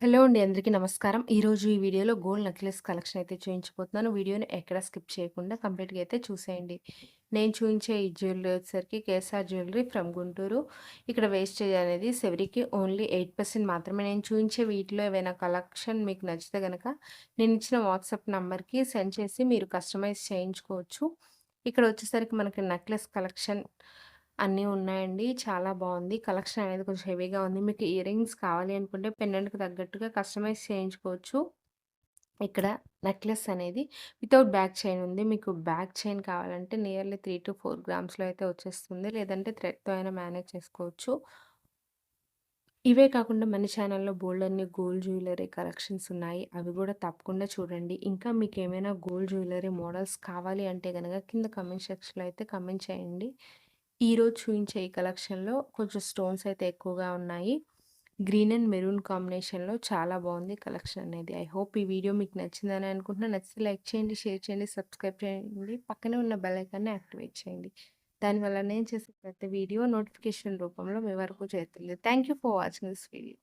Hello అండి. అందరికీ నమస్కారం. ఈరోజు ఈ వీడియోలో గోల్డ్ నెక్లెస్ కలెక్షన్ అయితే చూయించబోతున్నాను. వీడియోని ఎక్కడ స్కిప్ చేయకుండా కంప్లీట్‌గా అయితే చూసేయండి. నేను చూయించే ఈ జ్యువెలరీ వచ్చేసరికి కేఎస్ఆర్ జ్యువెలరీ ఫ్రమ్ గుంటూరు. ఇక్కడ వేస్టేజ్ అనేది సెవరీకి ఓన్లీ 8% మాత్రమే. నేను చూయించే వీటిలో ఏవైనా కలెక్షన్ మీకు నచ్చితే గనక నేను ఇచ్చిన వాట్సాప్ నంబర్‌కి సెండ్ చేసి మీరు కస్టమైజ్ చేయించుకోవచ్చు. ఇక్కడ వచ్చేసరికి మనకి నెక్లెస్ కలెక్షన్ అన్నీ ఉన్నాయండి. చాలా బావుంది. కలెక్షన్ అనేది కొంచెం హెవీగా ఉంది. మీకు ఇయర్ రింగ్స్ కావాలి అనుకుంటే పెండెంట్‌కి తగ్గట్టుగా కస్టమైజ్ చేయించుకోవచ్చు. ఇక్కడ నెక్లెస్ అనేది వితౌట్ బ్యాక్ చైన్ ఉంది. మీకు బ్యాక్ చైన్ కావాలంటే నియర్లీ 3-4 గ్రామ్స్‌లో అయితే వచ్చేస్తుంది. లేదంటే థ్రెడ్‌తో అయినా మేనేజ్ చేసుకోవచ్చు. ఇవే కాకుండా మన ఛానల్‌లో బోలెడన్ని గోల్డ్ జ్యువెలరీ కలెక్షన్స్ ఉన్నాయి. అవి గూడా తప్పకుండా చూడండి. ఇంకా మీకేమైనా గోల్డ్ జ్యువెలరీ మోడల్స్ కావాలి అంటే గనక కింద కామెంట్ సెక్షన్‌లో అయితే కామెంట్ చేయండి. ఈరోజు చూయించే ఈ కలెక్షన్‌లో కొంచెం స్టోన్స్ అయితే ఎక్కువగా ఉన్నాయి. గ్రీన్ అండ్ మెరూన్ కాంబినేషన్‌లో చాలా బావుంది కలెక్షన్ అనేది. ఐ హోప్ ఈ వీడియో మీకు నచ్చిందని అనుకుంటున్నా. నచ్చితే లైక్ చేయండి, షేర్ చేయండి, సబ్స్క్రైబ్ చేయండి. పక్కనే ఉన్న బెల్ ఐకాన్‌ని యాక్టివేట్ చేయండి. దానివల్ల నేను చేసే ప్రతి వీడియో నోటిఫికేషన్ రూపంలో మీ వరకు చేరుతుంది. Thank you for watching this video.